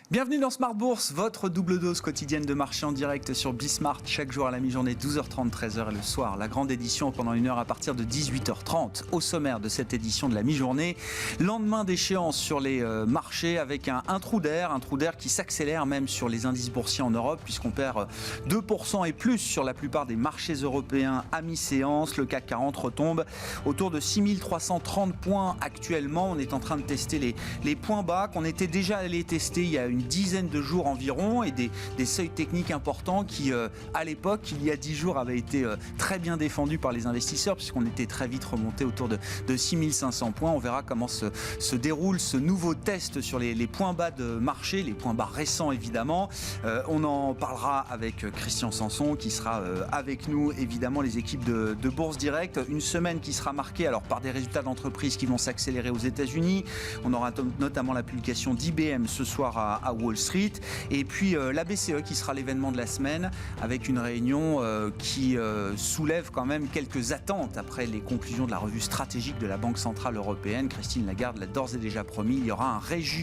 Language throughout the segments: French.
Bienvenue dans Smart Bourse, votre double dose quotidienne de marché en direct sur Bismart, chaque jour à la mi-journée, 12h30, 13h et le soir. La grande édition pendant une heure à partir de 18h30. Au sommaire de cette édition de la mi-journée, lendemain d'échéance sur les marchés avec un trou d'air qui s'accélère même sur les indices boursiers en Europe puisqu'on perd 2% et plus sur la plupart des marchés européens à mi-séance. Le CAC 40 retombe autour de 6330 points actuellement. On est en train de tester les points bas qu'on était déjà allé tester il y a une dizaine de jours environ et des seuils techniques importants qui, à l'époque, il y a 10 jours, avaient été très bien défendus par les investisseurs puisqu'on était très vite remonté autour de 6500 points. On verra comment se déroule ce nouveau test sur les points bas de marché, les points bas récents évidemment. On en parlera avec Christian Sanson qui sera avec nous, évidemment, les équipes de Bourse Direct. Une semaine qui sera marquée par des résultats d'entreprise qui vont s'accélérer aux États-Unis. On aura notamment la publication d'IBM ce soir à Wall Street, et puis la BCE qui sera l'événement de la semaine avec une réunion qui soulève quand même quelques attentes après les conclusions de la revue stratégique de la Banque Centrale Européenne. Christine Lagarde l'a d'ores et déjà promis, il y aura un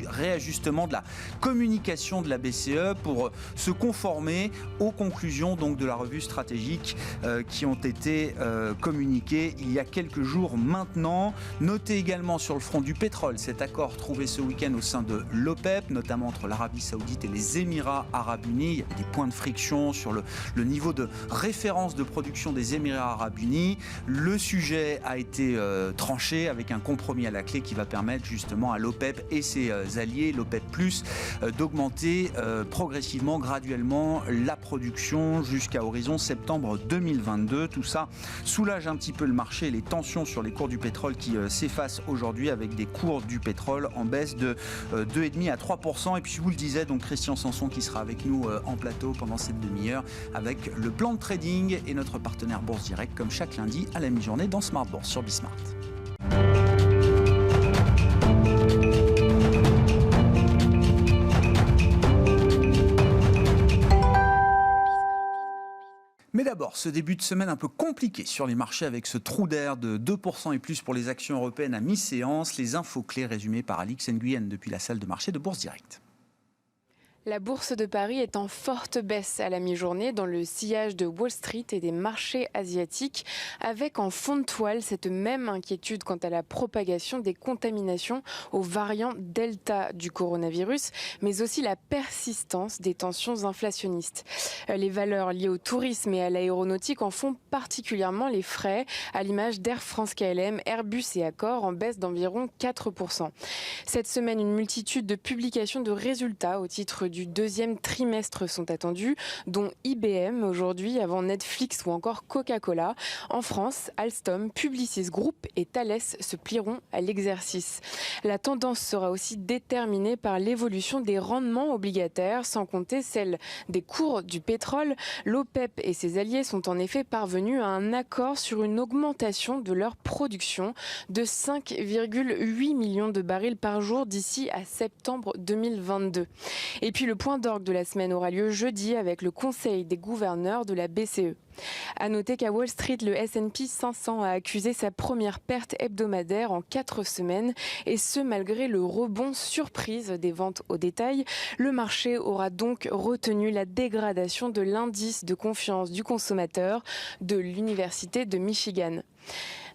réajustement de la communication de la BCE pour se conformer aux conclusions donc de la revue stratégique qui ont été communiquées il y a quelques jours maintenant. Notez également sur le front du pétrole cet accord trouvé ce week-end au sein de l'OPEP, notamment entre l'Arabie Saoudite et les Émirats Arabes Unis. Il y a des points de friction sur le niveau de référence de production des Émirats Arabes Unis. Le sujet a été tranché avec un compromis à la clé qui va permettre justement à l'OPEP et ses alliés, l'OPEP+, d'augmenter progressivement, graduellement la production jusqu'à horizon septembre 2022. Tout ça soulage un petit peu le marché et les tensions sur les cours du pétrole qui s'effacent aujourd'hui avec des cours du pétrole en baisse de 2,5 à 3%. Et puis je vous le disais, donc Christian Sanson qui sera avec nous en plateau pendant cette demi-heure avec le plan de trading et notre partenaire Bourse Direct comme chaque lundi à la mi-journée dans Smart Bourse sur Bismart. Mais d'abord, ce début de semaine un peu compliqué sur les marchés avec ce trou d'air de 2% et plus pour les actions européennes à mi-séance. Les infos clés résumées par Alix Nguyen depuis la salle de marché de Bourse Direct. La bourse de Paris est en forte baisse à la mi-journée dans le sillage de Wall Street et des marchés asiatiques, avec en fond de toile cette même inquiétude quant à la propagation des contaminations aux variants Delta du coronavirus, mais aussi la persistance des tensions inflationnistes. Les valeurs liées au tourisme et à l'aéronautique en font particulièrement les frais, à l'image d'Air France-KLM, Airbus et Accor en baisse d'environ 4%. Cette semaine, une multitude de publications de résultats au titre du deuxième trimestre sont attendus, dont IBM aujourd'hui, avant Netflix ou encore Coca-Cola. En France, Alstom, Publicis Group et Thales se plieront à l'exercice. La tendance sera aussi déterminée par l'évolution des rendements obligataires, sans compter celle des cours du pétrole. L'OPEP et ses alliés sont en effet parvenus à un accord sur une augmentation de leur production de 5,8 millions de barils par jour d'ici à septembre 2022. Et puis le point d'orgue de la semaine aura lieu jeudi avec le conseil des gouverneurs de la BCE. À noter qu'à Wall Street, le S&P 500 a accusé sa première perte hebdomadaire en 4 semaines, et ce malgré le rebond surprise des ventes au détail. Le marché aura donc retenu la dégradation de l'indice de confiance du consommateur de l'Université de Michigan.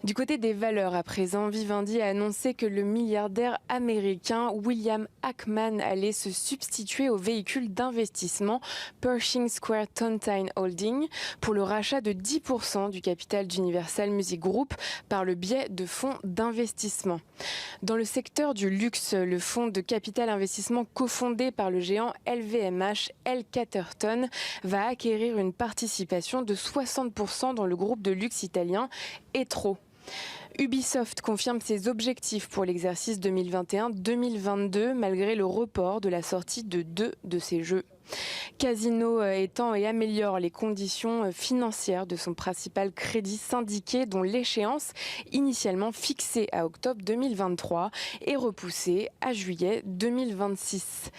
Du côté des valeurs, à présent, Vivendi a annoncé que le milliardaire américain William Ackman allait se substituer au véhicule d'investissement Pershing Square Tontine Holding pour le rachat de 10% du capital d'Universal Music Group par le biais de fonds d'investissement. Dans le secteur du luxe, le fonds de capital investissement cofondé par le géant LVMH, L. Catterton, va acquérir une participation de 60% dans le groupe de luxe italien Etro. Ubisoft confirme ses objectifs pour l'exercice 2021-2022 malgré le report de la sortie de 2 de ses jeux. Casino étend et améliore les conditions financières de son principal crédit syndiqué dont l'échéance, initialement fixée à octobre 2023, est repoussée à juillet 2026.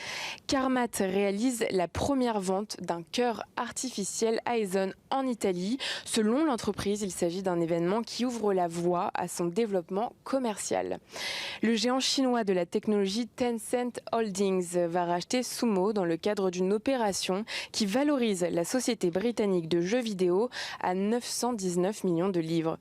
Carmat réalise la première vente d'un cœur artificiel Aeson en Italie. Selon l'entreprise, il s'agit d'un événement qui ouvre la voie à son développement commercial. Le géant chinois de la technologie Tencent Holdings va racheter Sumo dans le cadre d'une opération qui valorise la société britannique de jeux vidéo à 919 millions de livres.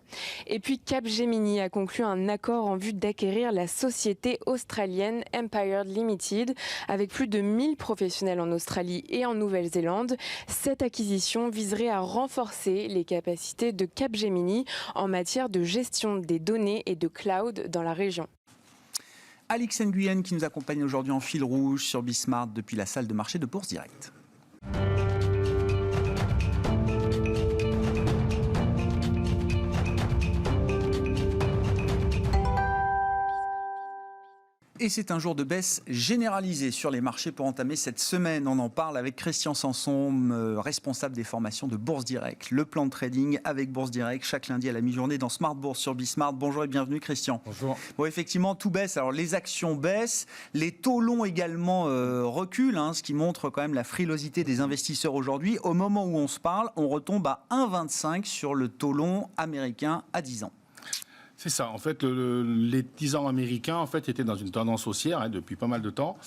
Et puis Capgemini a conclu un accord en vue d'acquérir la société australienne Empire Limited avec plus de 1000 professionnels en Australie et en Nouvelle-Zélande. Cette acquisition viserait à renforcer les capacités de Capgemini en matière de gestion des données et de cloud dans la région. Alix Nguyen qui nous accompagne aujourd'hui en fil rouge sur Bismart depuis la salle de marché de Bourse Direct. Et c'est un jour de baisse généralisée sur les marchés pour entamer cette semaine. On en parle avec Christian Sanson, responsable des formations de Bourse Direct. Le plan de trading avec Bourse Direct chaque lundi à la mi-journée dans Smart Bourse sur Bismart. Bonjour et bienvenue Christian. Bonjour. Bon, effectivement, tout baisse. Alors les actions baissent, les taux longs également reculent, ce qui montre quand même la frilosité des investisseurs aujourd'hui. Au moment où on se parle, on retombe à 1,25 sur le taux long américain à 10 ans. C'est ça. En fait, les 10 ans américains en fait, étaient dans une tendance haussière depuis pas mal de temps.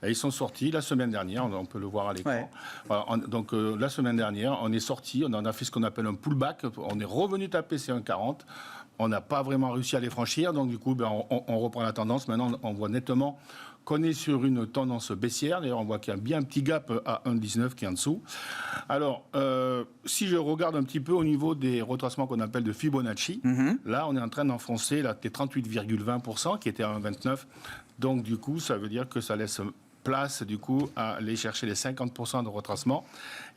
Et ils sont sortis la semaine dernière, on peut le voir à l'écran. Ouais. Voilà, donc la semaine dernière, on est sorti, on en a fait ce qu'on appelle un pullback. On est revenu taper ces 1,40. On n'a pas vraiment réussi à les franchir. Donc du coup, on reprend la tendance. Maintenant, on voit nettement qu'on est sur une tendance baissière. D'ailleurs, on voit qu'il y a bien un petit gap à 1,19 qui est en dessous. Alors, si je regarde un petit peu au niveau des retracements qu'on appelle de Fibonacci, là, on est en train d'enfoncer là, des 38,20% qui était à 1,29. Donc, du coup, ça veut dire que ça laisse place, du coup, à aller chercher les 50% de retracement.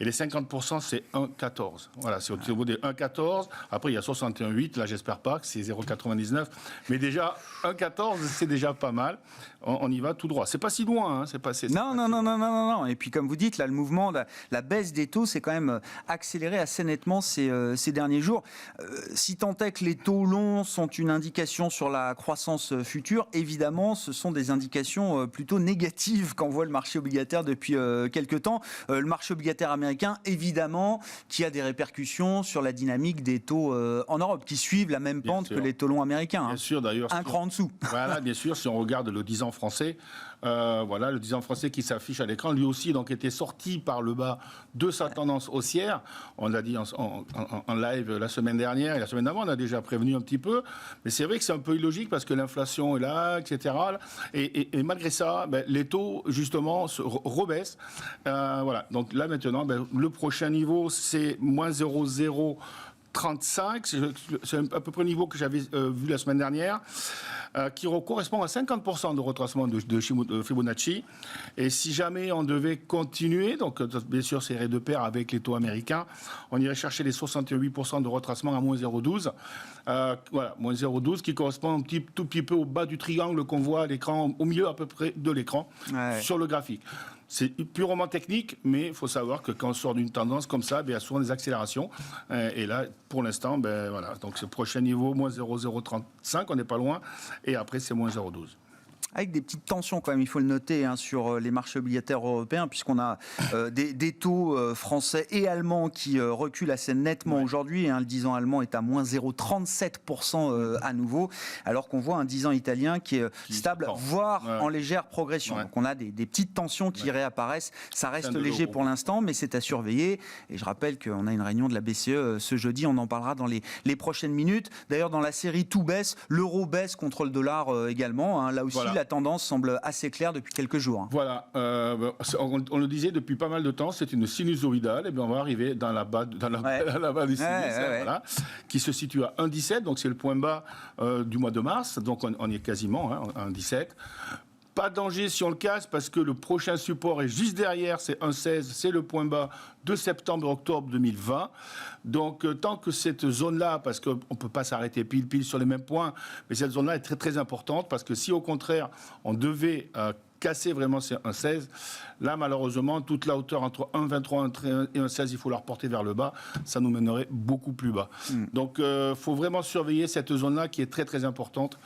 Et les 50%, c'est 1,14. Voilà, c'est au niveau des 1,14. Après, il y a 61,8. Là, j'espère pas que c'est 0,99. Mais déjà, 1,14, c'est déjà pas mal. On y va tout droit. C'est pas si loin. C'est pas, non. Et puis, comme vous dites, là, le mouvement, la baisse des taux, c'est quand même accéléré assez nettement ces derniers jours. Si tant est que les taux longs sont une indication sur la croissance future, évidemment, ce sont des indications plutôt négatives quand on voit le marché obligataire depuis quelques temps. Le marché obligataire américain, évidemment, qui a des répercussions sur la dynamique des taux en Europe, qui suivent la même pente que les taux longs américains. Bien sûr, d'ailleurs. Un cran en dessous. Voilà, bien sûr, si on regarde le 10 ans français, voilà, le 10 ans français qui s'affiche à l'écran, lui aussi donc était sorti par le bas de sa tendance haussière. On l'a dit en live la semaine dernière et la semaine d'avant, on a déjà prévenu un petit peu. Mais c'est vrai que c'est un peu illogique parce que l'inflation est là, etc. Et malgré ça, les taux, justement, se rebaissent. Voilà. Donc là, maintenant, le prochain niveau, c'est moins 0,035. C'est à peu près le niveau que j'avais vu la semaine dernière. Qui correspond à 50% de retracement de Fibonacci. Et si jamais on devait continuer, donc bien sûr c'est de pair avec les taux américains, on irait chercher les 68% de retracement à moins 0,12. Voilà, moins 0,12 qui correspond un tout petit peu au bas du triangle qu'on voit à l'écran, au milieu à peu près de l'écran, sur le graphique. C'est purement technique, mais il faut savoir que quand on sort d'une tendance comme ça, il y a souvent des accélérations. Et là, pour l'instant, voilà. Donc, ce prochain niveau, moins 0,035, on n'est pas loin. Et après, c'est moins 0,12. Avec des petites tensions quand même, il faut le noter, sur les marchés obligataires européens, puisqu'on a des taux français et allemands qui reculent assez nettement aujourd'hui. Le 10 ans allemand est à moins 0,37% à nouveau, alors qu'on voit un 10 ans italien qui est stable, voire en légère progression. Donc on a des petites tensions qui réapparaissent. Ça reste léger pour l'instant, mais c'est à surveiller. Et je rappelle qu'on a une réunion de la BCE ce jeudi, on en parlera dans les prochaines minutes. D'ailleurs, dans la série tout baisse, l'euro baisse contre le dollar également. Là aussi, la tendance semble assez claire depuis quelques jours. Voilà, on le disait depuis pas mal de temps, c'est une sinusoïdale, et bien on va arriver dans la bas du sinus, voilà, qui se situe à 1,17, donc c'est le point bas du mois de mars, donc on y est quasiment à 1,17. Pas de danger si on le casse parce que le prochain support est juste derrière, c'est 1,16, c'est le point bas de septembre-octobre 2020. Donc tant que cette zone-là, parce qu'on ne peut pas s'arrêter pile sur les mêmes points, mais cette zone-là est très très importante parce que si au contraire on devait casser vraiment, c'est 1,16. Là, malheureusement, toute la hauteur entre 1,23 et 1,16, il faut la reporter vers le bas. Ça nous mènerait beaucoup plus bas. Donc, il faut vraiment surveiller cette zone-là qui est très, très importante.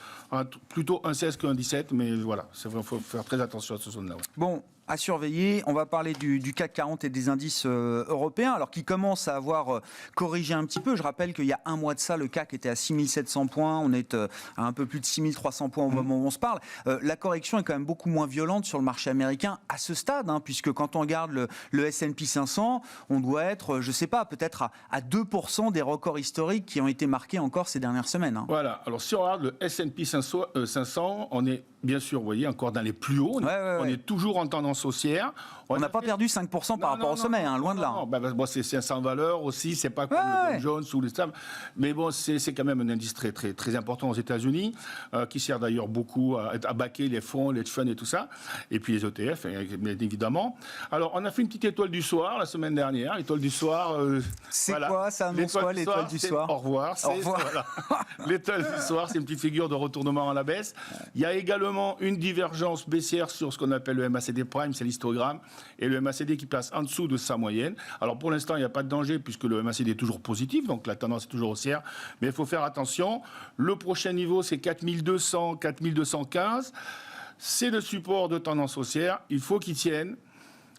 Plutôt 1,16 que 1,17, mais voilà, il faut faire très attention à cette zone-là. Ouais. Bon, à surveiller. On va parler du CAC 40 et des indices européens, alors qui commencent à avoir corrigé un petit peu. Je rappelle qu'il y a un mois de ça, le CAC était à 6700 points. On est à un peu plus de 6300 points au moment où on se parle. La correction est quand même beaucoup moins violente sur le marché américain à ce stade, puisque quand on regarde le S&P 500, on doit être, je ne sais pas, peut-être à 2% des records historiques qui ont été marqués encore ces dernières semaines. Voilà. Alors, si on regarde le S&P 500, on est bien sûr, vous voyez, encore dans les plus hauts. On est toujours en tendance haussière. On n'a pas perdu 5% par rapport au sommet, loin de là. Bon, c'est sans valeur aussi, c'est pas comme le Dow Jones ou les stable. Mais bon, c'est quand même un indice très, très, très important aux États-Unis, qui sert d'ailleurs beaucoup à baquer les fonds, les funds et tout ça. Et puis les ETF, bien évidemment. Alors, on a fait une petite étoile du soir la semaine dernière. L'étoile du soir. C'est quoi? Ça annonce quoi, l'étoile du soir? Au revoir. Au revoir. Voilà. L'étoile du soir, c'est une petite figure de retournement à la baisse. Il y a également une divergence baissière sur ce qu'on appelle le MACD Prime, c'est l'histogramme, et le MACD qui passe en dessous de sa moyenne. Alors pour l'instant, il n'y a pas de danger puisque le MACD est toujours positif, donc la tendance est toujours haussière, mais il faut faire attention. Le prochain niveau, c'est 4200, 4215. C'est le support de tendance haussière. Il faut qu'il tienne.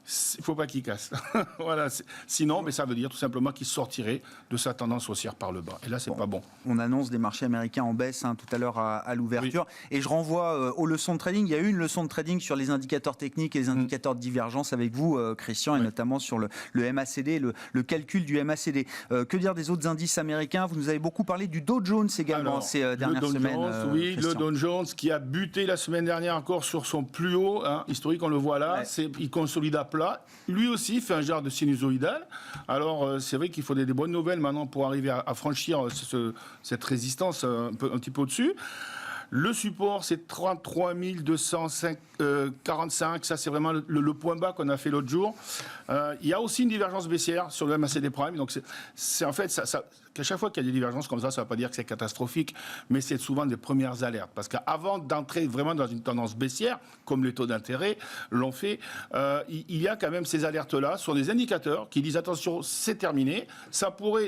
Il ne faut pas qu'il casse. Voilà. Sinon, mais ça veut dire tout simplement qu'il sortirait de sa tendance haussière par le bas. Et là, c'est pas bon. On annonce des marchés américains en baisse tout à l'heure à l'ouverture. Oui. Et je renvoie aux leçons de trading. Il y a eu une leçon de trading sur les indicateurs techniques et les indicateurs de divergence avec vous, Christian, et notamment sur le MACD, le calcul du MACD. Que dire des autres indices américains? Vous nous avez beaucoup parlé du Dow Jones également ces dernières semaines. Le Dow Jones qui a buté la semaine dernière encore sur son plus haut historique, on le voit là. Ouais. Il consolide à plat. Lui aussi fait un genre de sinusoïdal. Alors, c'est vrai qu'il faut des bonnes nouvelles maintenant pour arriver à franchir cette résistance un petit peu au-dessus. Le support, c'est 33 245. Ça, c'est vraiment le point bas qu'on a fait l'autre jour. Il y a aussi une divergence baissière sur le MACD Prime. Donc, c'est en fait, qu'à chaque fois qu'il y a des divergences comme ça ne va pas dire que c'est catastrophique, mais c'est souvent des premières alertes. Parce qu'avant d'entrer vraiment dans une tendance baissière, comme les taux d'intérêt l'ont fait, il y a quand même ces alertes-là sur des indicateurs qui disent attention, c'est terminé,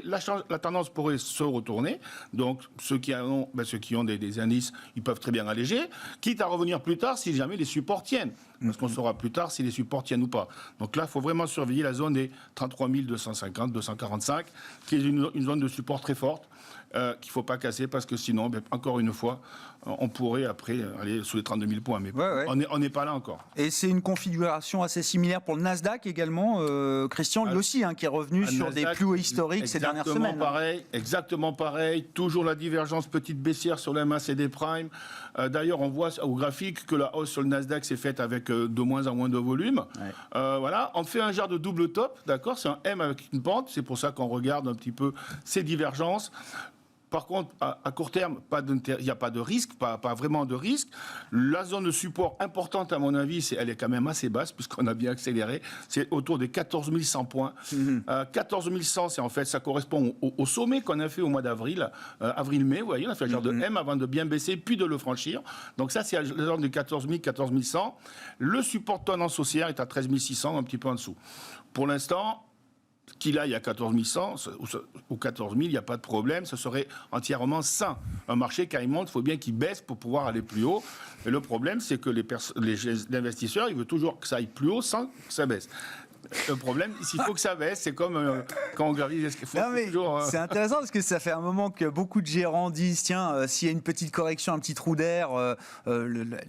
la tendance pourrait se retourner. Donc, ceux qui ont des indices, ils peuvent très bien alléger, quitte à revenir plus tard si jamais les supports tiennent. Parce qu'on saura plus tard si les supports tiennent ou pas. Donc là, il faut vraiment surveiller la zone des 33 250, 245, qui est une zone de support très forte, qu'il ne faut pas casser, parce que sinon, encore une fois, on pourrait après aller sous les 32 000 points. Mais on n'est pas là encore. Et c'est une configuration assez similaire pour le Nasdaq également, Christian, lui aussi, qui est revenu sur des plus hauts historiques ces dernières semaines. Exactement pareil. Toujours la divergence petite baissière sur le MACD Prime. D'ailleurs, on voit au graphique que la hausse sur le Nasdaq s'est faite avec de moins en moins de volume. Voilà. On fait un genre de double top, d'accord? C'est un M avec une pente. C'est pour ça qu'on regarde un petit peu ces divergences. Par contre, à court terme, il n'y a pas de risque, pas vraiment de risque. La zone de support importante, à mon avis, elle est quand même assez basse, puisqu'on a bien accéléré. C'est autour des 14 100 points. 14 100, c'est en fait, ça correspond au sommet qu'on a fait au mois d'avril, avril-mai. Vous voyez, on a fait un genre de M avant de bien baisser, puis de le franchir. Donc ça, c'est la zone de 14 000, 14 100. Le support de tendance haussière est à 13 600, un petit peu en dessous. Pour l'instant, qu'il aille à 14 100 ou 14 000, il n'y a pas de problème, ce serait entièrement sain. Un marché, quand il monte, il faut bien qu'il baisse pour pouvoir aller plus haut. Et le problème, c'est que les investisseurs, ils veulent toujours que ça aille plus haut sans que ça baisse. Le problème, s'il faut que ça baisse, c'est comme quand on gravit les escaliers. C'est intéressant parce que ça fait un moment que beaucoup de gérants disent tiens, s'il y a une petite correction, un petit trou d'air,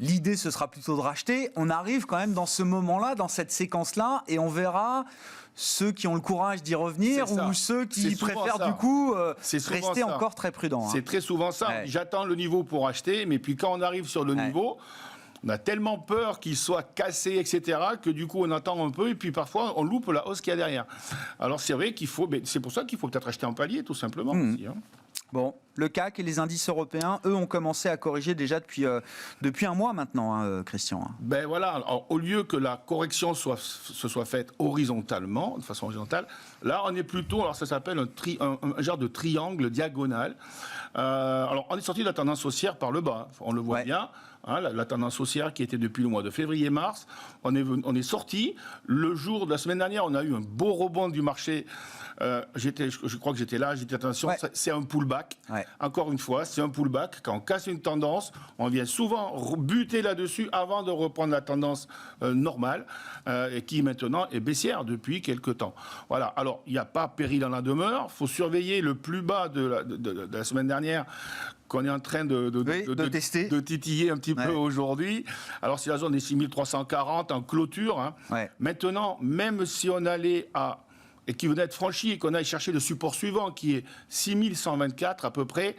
l'idée ce sera plutôt de racheter. On arrive quand même dans ce moment-là, dans cette séquence-là, et on verra ceux qui ont le courage d'y revenir ou ceux qui préfèrent du coup rester encore très prudents. C'est très souvent ça. Ouais. J'attends le niveau pour acheter, mais puis quand on arrive sur le niveau, on a tellement peur qu'il soit cassé, etc., que du coup on attend un peu et puis parfois on loupe la hausse qu'il y a derrière. Alors c'est vrai qu'il faut, c'est pour ça qu'il faut peut-être acheter en palier tout simplement. Aussi, Bon, le CAC et les indices européens, eux, ont commencé à corriger déjà depuis un mois maintenant, Christian. Ben voilà, alors, au lieu que la correction se soit faite horizontalement, de façon horizontale, là on est plutôt, alors ça s'appelle un genre de triangle diagonal. Alors, on est sorti de la tendance haussière par le bas, on le voit bien. Hein, la tendance haussière qui était depuis le mois de février-mars, on est sorti. Le jour de la semaine dernière, on a eu un beau rebond du marché. Je crois que j'étais là, j'ai dit attention, c'est un pullback. Encore une fois, c'est un pullback. Quand on casse une tendance, on vient souvent buter là-dessus avant de reprendre la tendance normale, et qui maintenant est baissière depuis quelques temps. Voilà. Alors, il n'y a pas péril en la demeure. Il faut surveiller le plus bas de la semaine dernière, qu'on est en train de tester, de titiller un petit peu aujourd'hui. Alors, c'est la zone des 6340 en clôture. Hein. Maintenant, même si on allait et qui venait d'être franchi et qu'on aille chercher le support suivant qui est 6124 à peu près,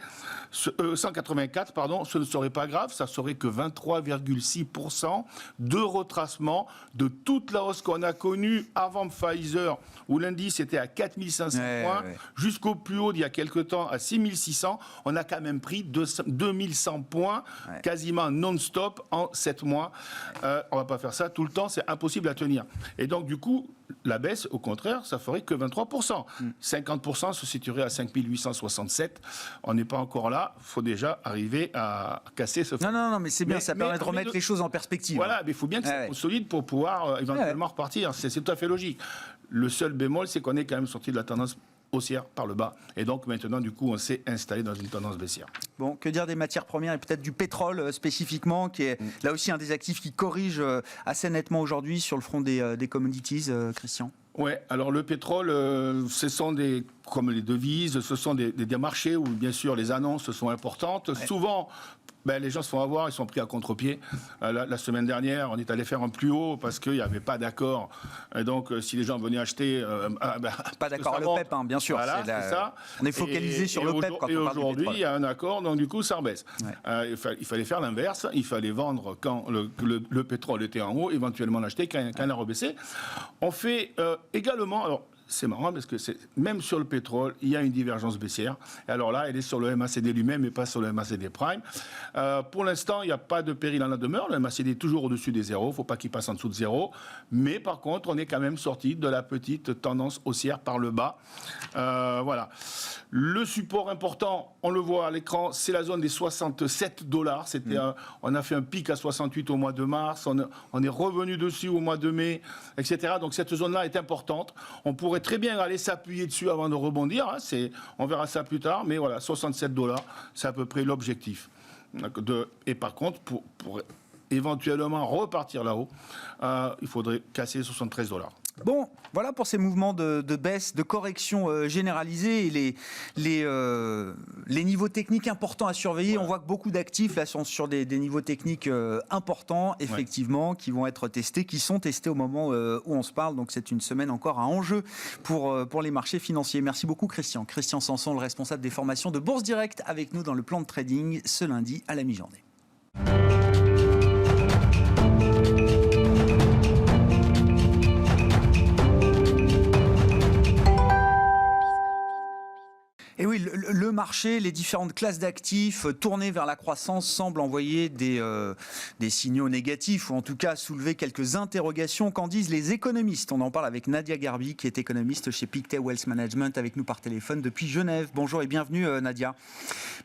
184 pardon, ce ne serait pas grave, ça serait que 23,6% de retracement de toute la hausse qu'on a connue avant Pfizer, où l'indice était à 4500 points, jusqu'au plus haut d'il y a quelques temps à 6600. On a quand même pris 2100 points, quasiment non-stop en 7 mois. On ne va pas faire ça tout le temps, c'est impossible à tenir. Et donc du coup, la baisse, au contraire, ça ferait que 23%. 50% se situerait à 5867. On n'est pas encore là. Il faut déjà arriver à casser ce... Non, mais c'est bien, ça permet de remettre les choses en perspective. Voilà, mais il faut bien que ça soit solide pour pouvoir éventuellement repartir. C'est tout à fait logique. Le seul bémol, c'est qu'on est quand même sorti de la tendance haussière par le bas. Et donc maintenant, du coup, on s'est installé dans une tendance baissière. Bon, que dire des matières premières et peut-être du pétrole spécifiquement, qui est là aussi un des actifs qui corrige assez nettement aujourd'hui sur le front des commodities, Christian? Oui, alors le pétrole, ce sont comme les devises, ce sont des marchés où bien sûr les annonces sont importantes. Souvent, les gens se font avoir, ils sont pris à contre-pied. La semaine dernière, on est allé faire un plus haut parce qu'il n'y avait pas d'accord. Et donc, si les gens venaient acheter... pas d'accord à l'OPEP, hein, bien sûr. Voilà, c'est ça. On est focalisé sur l'OPEP quand on parle du pétrole. Et aujourd'hui, il y a un accord, donc du coup, ça rebaisse. Il fallait faire l'inverse. Il fallait vendre quand le pétrole était en haut, éventuellement l'acheter quand il a rebaissé. On fait également... Alors, c'est marrant parce que même sur le pétrole, il y a une divergence baissière. Et alors là, elle est sur le MACD lui-même et pas sur le MACD Prime. Pour l'instant, il n'y a pas de péril en la demeure. Le MACD est toujours au-dessus des zéros. Il ne faut pas qu'il passe en dessous de zéro. Mais par contre, on est quand même sorti de la petite tendance haussière par le bas. Voilà. Le support important, on le voit à l'écran, c'est la zone des $67. On a fait un pic à 68 au mois de mars. On est revenu dessus au mois de mai, etc. Donc cette zone-là est importante. On pourrait très bien aller s'appuyer dessus avant de rebondir. Hein. On verra ça plus tard. Mais voilà, $67, c'est à peu près l'objectif. Et par contre, pour éventuellement repartir là-haut, il faudrait casser $73. Bon, voilà pour ces mouvements de baisse, de correction généralisée et les niveaux techniques importants à surveiller. Voilà. On voit que beaucoup d'actifs là sont sur des niveaux techniques importants, effectivement, qui vont être testés, qui sont testés au moment où on se parle. Donc c'est une semaine encore à enjeu pour les marchés financiers. Merci beaucoup Christian. Christian Sanson, le responsable des formations de Bourse Direct, avec nous dans le plan de trading ce lundi à la mi-journée. Et oui, le marché, les différentes classes d'actifs tournées vers la croissance semblent envoyer des signaux négatifs, ou en tout cas soulever quelques interrogations. Qu'en disent les économistes? On en parle avec Nadia Garbi, qui est économiste chez Pictet Wealth Management, avec nous par téléphone depuis Genève. Bonjour et bienvenue Nadia.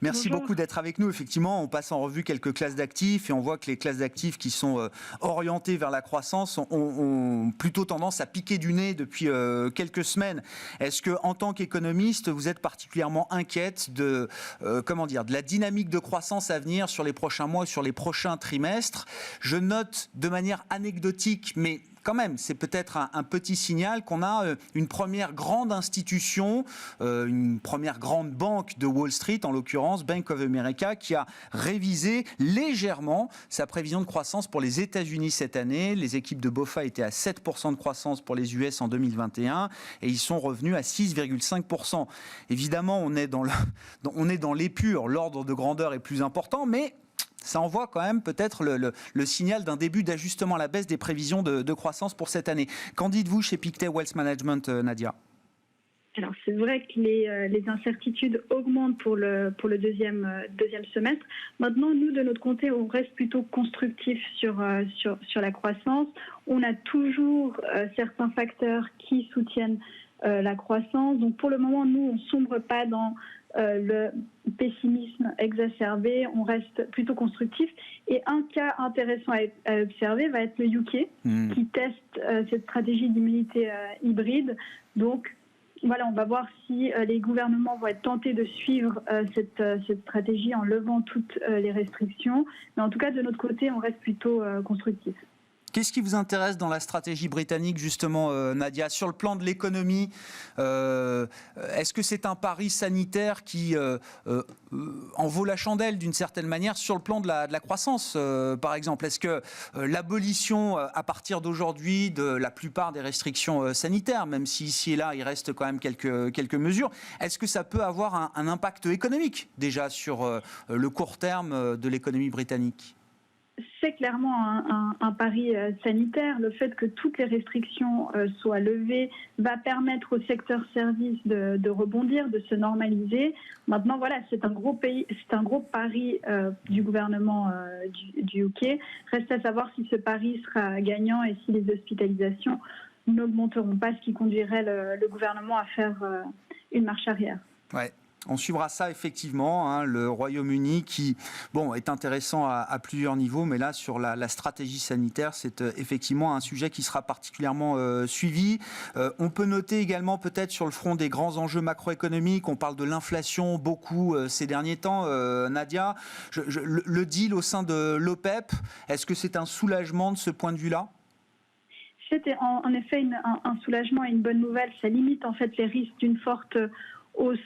Merci beaucoup d'être avec nous. Effectivement, on passe en revue quelques classes d'actifs et on voit que les classes d'actifs qui sont orientées vers la croissance ont plutôt tendance à piquer du nez depuis quelques semaines. Est-ce que, en tant qu'économiste, vous êtes particulièrement inquiète de la dynamique de croissance à venir sur les prochains mois, sur les prochains trimestres? Je note de manière anecdotique, mais quand même, c'est peut-être un petit signal qu'on a une première grande institution, une première grande banque de Wall Street, en l'occurrence Bank of America, qui a révisé légèrement sa prévision de croissance pour les États-Unis cette année. Les équipes de BofA étaient à 7% de croissance pour les US en 2021 et ils sont revenus à 6,5%. Évidemment, on est dans l'épure, l'ordre de grandeur est plus important, mais ça envoie quand même peut-être le signal d'un début d'ajustement à la baisse des prévisions de croissance pour cette année. Qu'en dites-vous chez Pictet Wealth Management, Nadia? Alors c'est vrai que les incertitudes augmentent pour le deuxième semestre. Maintenant, nous, de notre côté, on reste plutôt constructif sur la croissance. On a toujours certains facteurs qui soutiennent la croissance. Donc pour le moment, nous, on ne sombre pas dans le pessimisme exacerbé, on reste plutôt constructif. Et un cas intéressant à observer va être le UK, qui teste cette stratégie d'immunité hybride. Donc voilà, on va voir si les gouvernements vont être tentés de suivre cette stratégie en levant toutes les restrictions. Mais en tout cas, de notre côté, on reste plutôt constructif. Qu'est-ce qui vous intéresse dans la stratégie britannique, justement, Nadia, sur le plan de l'économie? Est-ce que c'est un pari sanitaire qui en vaut la chandelle, d'une certaine manière, sur le plan de la croissance, par exemple? Est-ce que l'abolition, à partir d'aujourd'hui, de la plupart des restrictions sanitaires, même si ici et là, il reste quand même quelques mesures, est-ce que ça peut avoir un impact économique, déjà, sur le court terme de l'économie britannique? C'est clairement un pari sanitaire. Le fait que toutes les restrictions soient levées va permettre au secteur service de rebondir, de se normaliser. Maintenant, voilà, c'est un gros pari du gouvernement du UK. Reste à savoir si ce pari sera gagnant et si les hospitalisations n'augmenteront pas, ce qui conduirait le gouvernement à faire une marche arrière. Ouais. On suivra ça effectivement, hein, le Royaume-Uni qui est intéressant à plusieurs niveaux, mais là sur la stratégie sanitaire, c'est effectivement un sujet qui sera particulièrement suivi. On peut noter également peut-être sur le front des grands enjeux macroéconomiques, on parle de l'inflation beaucoup ces derniers temps, Nadia. Le deal au sein de l'OPEP, est-ce que c'est un soulagement de ce point de vue-là ? C'était en effet un soulagement et une bonne nouvelle. Ça limite en fait les risques d'une forte hausse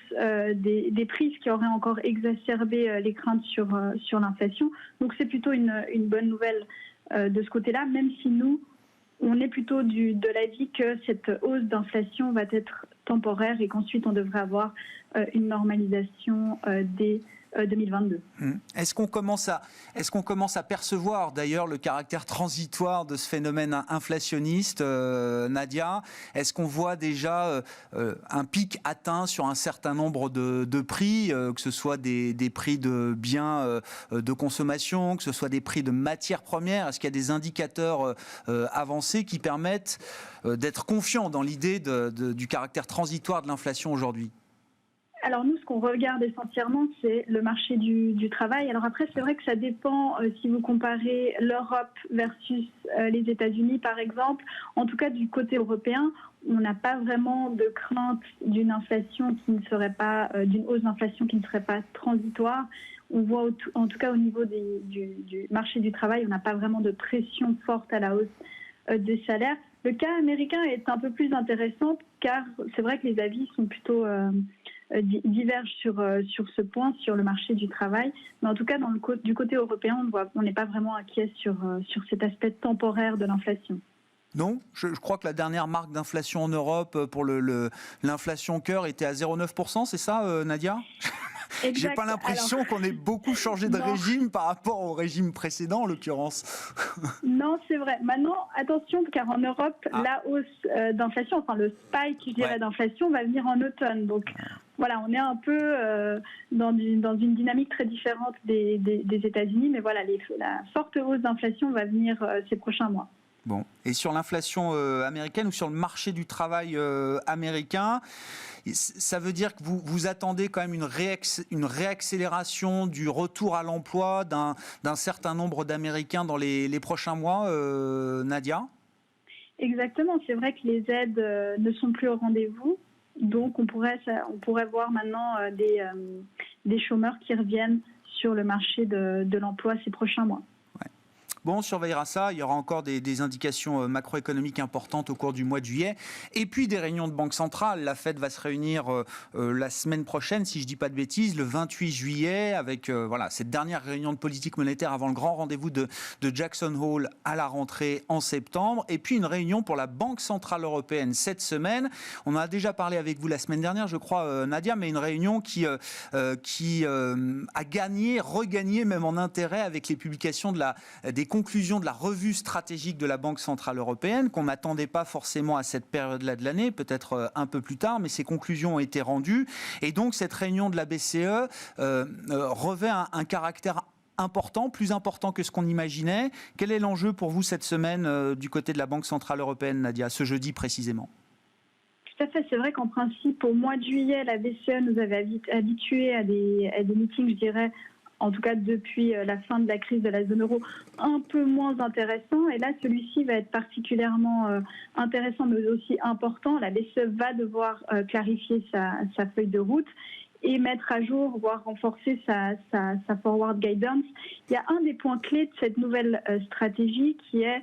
des prix, ce qui aurait encore exacerbé les craintes sur l'inflation. Donc c'est plutôt une bonne nouvelle de ce côté-là, même si nous, on est plutôt de l'avis que cette hausse d'inflation va être temporaire et qu'ensuite on devrait avoir une normalisation dès 2022. Est-ce qu'on commence à percevoir d'ailleurs le caractère transitoire de ce phénomène inflationniste, Nadia? Est-ce qu'on voit déjà un pic atteint sur un certain nombre de prix, que ce soit des prix de biens de consommation, que ce soit des prix de matières premières? Est-ce qu'il y a des indicateurs avancés qui permettent d'être confiants dans l'idée du caractère transitoire de l'inflation aujourd'hui? Alors nous, ce qu'on regarde essentiellement, c'est le marché du travail. Alors après, c'est vrai que ça dépend si vous comparez l'Europe versus les États-Unis, par exemple. En tout cas, du côté européen, on n'a pas vraiment de crainte d'une inflation qui ne serait pas, d'une hausse d'inflation qui ne serait pas transitoire. On voit, en tout cas au niveau du marché du travail, on n'a pas vraiment de pression forte à la hausse des salaires. Le cas américain est un peu plus intéressant car c'est vrai que les avis sont plutôt divergent sur ce point, sur le marché du travail. Mais en tout cas, du côté européen, on n'est pas vraiment inquiet sur cet aspect temporaire de l'inflation. Non, je crois que la dernière marque d'inflation en Europe pour l'inflation cœur était à 0,9%, c'est ça, Nadia? Exact. J'ai pas l'impression qu'on ait beaucoup changé de régime par rapport au régime précédent, en l'occurrence. Non, c'est vrai. Maintenant, attention, car en Europe, la hausse d'inflation, enfin le spike, je dirais, d'inflation va venir en automne. Donc voilà, on est un peu dans une dynamique très différente des États-Unis, mais voilà, la forte hausse d'inflation va venir ces prochains mois. Bon. Et sur l'inflation américaine ou sur le marché du travail américain, ça veut dire que vous attendez quand même une réaccélération du retour à l'emploi d'un certain nombre d'Américains dans les prochains mois, Nadia? Exactement, c'est vrai que les aides ne sont plus au rendez-vous. Donc on pourrait voir maintenant des chômeurs qui reviennent sur le marché de l'emploi ces prochains mois. Bon, on surveillera ça. Il y aura encore des indications macroéconomiques importantes au cours du mois de juillet. Et puis des réunions de banque centrale. La Fed va se réunir la semaine prochaine, si je ne dis pas de bêtises, le 28 juillet, avec cette dernière réunion de politique monétaire avant le grand rendez-vous de Jackson Hole à la rentrée en septembre. Et puis une réunion pour la Banque centrale européenne cette semaine. On en a déjà parlé avec vous la semaine dernière, je crois, Nadia, mais une réunion qui a regagné même en intérêt avec les publications des conclusions de la revue stratégique de la Banque centrale européenne, qu'on n'attendait pas forcément à cette période-là de l'année, peut-être un peu plus tard, mais ces conclusions ont été rendues. Et donc, cette réunion de la BCE revêt un caractère important, plus important que ce qu'on imaginait. Quel est l'enjeu pour vous cette semaine du côté de la Banque centrale européenne, Nadia, ce jeudi précisément? Tout à fait, c'est vrai qu'en principe, au mois de juillet, la BCE nous avait habitués à des meetings, je dirais, en tout cas depuis la fin de la crise de la zone euro, un peu moins intéressants. Et là, celui-ci va être particulièrement intéressant, mais aussi important. La BCE va devoir clarifier sa feuille de route et mettre à jour, voire renforcer sa forward guidance. Il y a un des points clés de cette nouvelle stratégie qui est,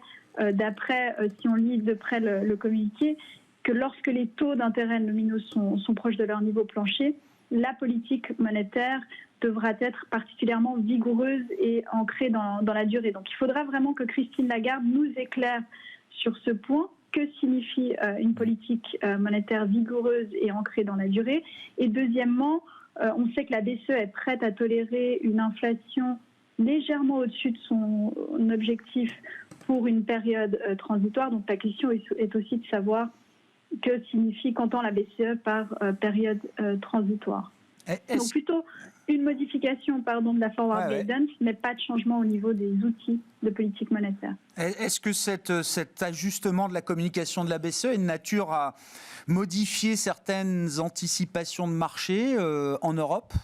d'après, si on lit de près le communiqué, que lorsque les taux d'intérêt nominaux sont proches de leur niveau plancher, la politique monétaire devra être particulièrement vigoureuse et ancrée dans la durée. Donc il faudra vraiment que Christine Lagarde nous éclaire sur ce point. Que signifie une politique monétaire vigoureuse et ancrée dans la durée? Et deuxièmement, on sait que la BCE est prête à tolérer une inflation légèrement au-dessus de son objectif pour une période transitoire. Donc la question est aussi de savoir que signifie, qu'entend la BCE par période transitoire. Donc plutôt une modification de la forward guidance, mais pas de changement au niveau des outils de politique monétaire. Est-ce que cet ajustement de la communication de la BCE est de nature à modifier certaines anticipations de marché en Europe ?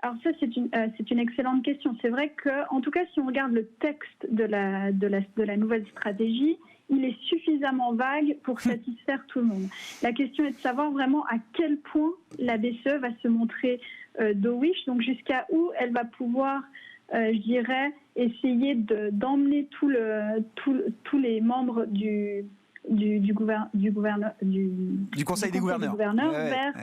Alors ça, c'est une excellente question. C'est vrai que, en tout cas, si on regarde le texte de la nouvelle stratégie, il est suffisamment vague pour satisfaire tout le monde. La question est de savoir vraiment à quel point la BCE va se montrer dovish, donc jusqu'à où elle va pouvoir, je dirais, essayer d'emmener tous les membres du Conseil des gouverneurs vers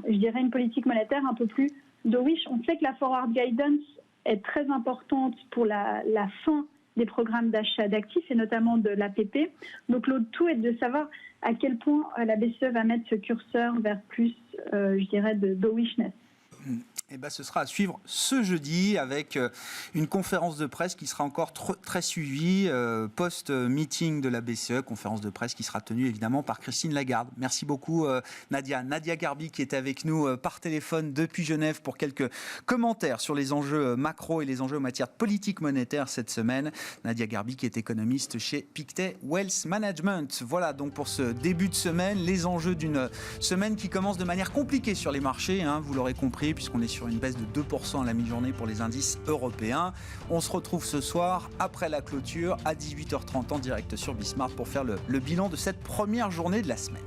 je dirais une politique monétaire un peu plus dovish. On sait que la forward guidance est très importante pour la fin des programmes d'achat d'actifs et notamment de l'APP. Donc le tout est de savoir à quel point la BCE va mettre ce curseur vers plus, je dirais, de dovishness. Eh ben, ce sera à suivre ce jeudi avec une conférence de presse qui sera encore très suivie post-meeting de la BCE, conférence de presse qui sera tenue évidemment par Christine Lagarde. Merci beaucoup Nadia. Nadia Garbi qui est avec nous par téléphone depuis Genève pour quelques commentaires sur les enjeux macro et les enjeux en matière de politique monétaire cette semaine. Nadia Garbi qui est économiste chez Pictet Wealth Management. Voilà donc pour ce début de semaine, les enjeux d'une semaine qui commence de manière compliquée sur les marchés, vous l'aurez compris, puisqu'on est sur une baisse de 2% à la mi-journée pour les indices européens. On se retrouve ce soir après la clôture à 18h30 en direct sur Bismart pour faire le bilan de cette première journée de la semaine.